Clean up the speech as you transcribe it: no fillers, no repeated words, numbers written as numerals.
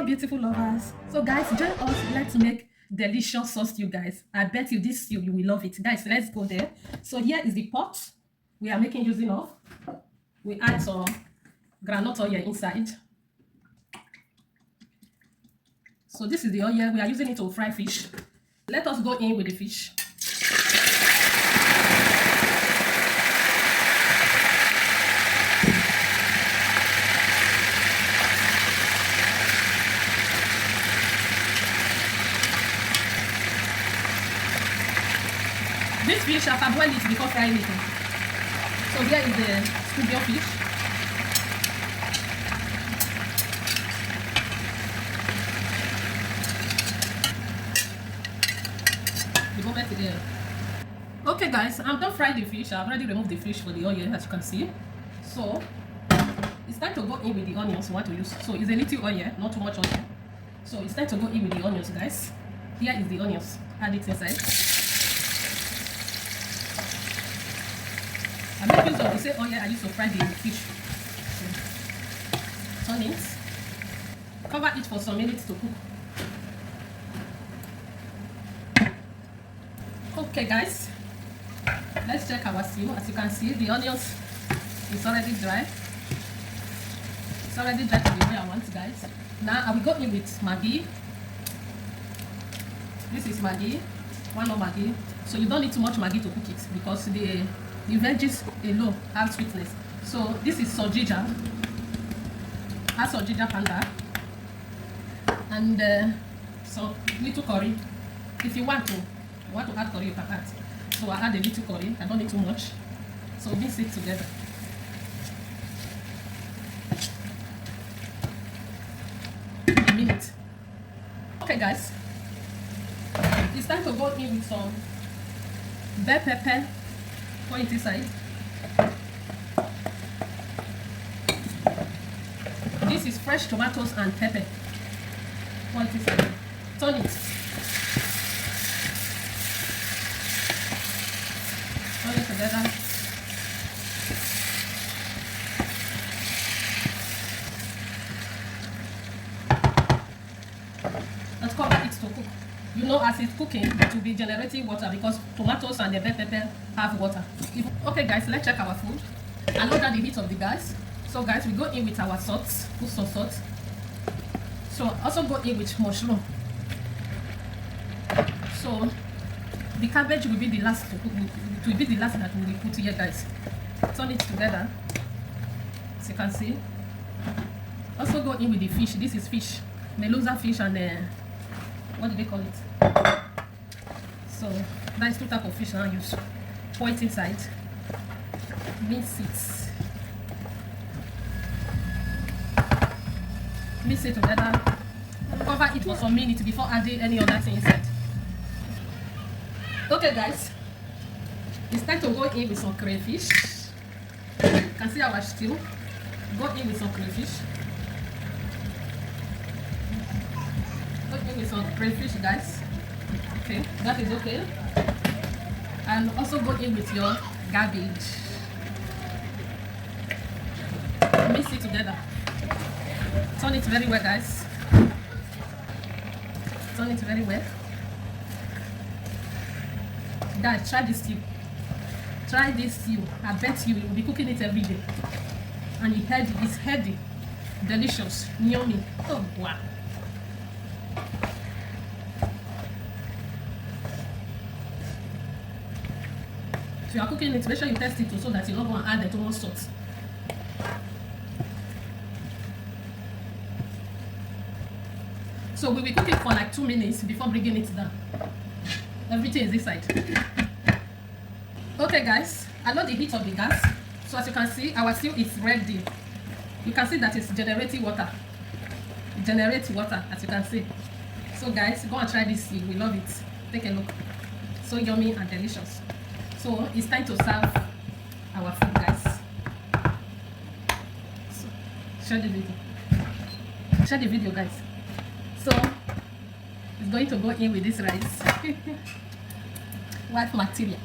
Hello beautiful lovers. So guys, join us. Let's make delicious sauce stew, guys. I bet you this stew you will love it, guys. Let's go there. So here is the pot we are making using of. We add some groundnut oil inside. So this is the oil we are using it to fry fish. Let us go in with the fish. This fish, I have boiled it before frying it. So here is the studio fish. The moment there. Okay guys, I'm done frying the fish. I've already removed the fish for the oil, as you can see. So it's time to go in with the onions we want to use. So it's a little oil, not too much oil. So it's time to go in with the onions, guys. Here is the onions. Add it inside. I make use of the same oil I used to fry the fish. So, turn it. Cover it for some minutes to cook. Okay guys, let's check our stew. As you can see, the onions is already dry. It's already dry to the way I want, guys. Now I will go in with Maggi. This is Maggi, one more Maggi. So you don't need too much Maggi to cook it because the veggies alone have sweetness. So this is sojiga. Add sojiga powder and some little curry. If you want to add curry, you can add. So I add a little curry. I don't need too much. So mix it together. A minute. Okay guys, it's time to go in with some bell pepper. Pour it inside. This is fresh tomatoes and pepper. Pour it inside. Turn it. Turn it together. Let's cover it to cook. You know, as it's cooking, it will be generating water because tomatoes and the bell pepper have water. Okay guys, let's check our food. I lower the heat of the gas. So guys, we go in with our salt. Put some salt. So also go in with mushroom. So the cabbage will be the last to cook. It will be the last that we will put here, guys. Turn it together, as you can see. Also go in with the fish. This is fish, Melusa fish and what do they call it? So that's two types of fish I use. Pour it inside. Mix it. Mix it together. Cover it for some minutes before adding any other thing inside. Okay guys, it's time to go in with some crayfish. You can see our stew. Go in with some crayfish. Go in with some crayfish, guys. Okay, that is okay. And also go in with your garbage. Mix it together. Turn it very well, guys. Turn it very well. Guys, try this stew. Try this stew. I bet you will be cooking it every day. And it's healthy, delicious, yummy. Oh wow. If you are cooking it, make sure you test it so that you don't want to add too much salt. So we will cook it for like 2 minutes before bringing it down. Everything is inside. Okay guys, I lower the heat of the gas. So as you can see, our stew is ready. You can see that it's generating water. It generates water, as you can see. So guys, go and try this stew. We love it. Take a look. So yummy and delicious. So it's time to serve our food, guys. So share the video. Share the video, guys. So it's going to go in with this rice. White material.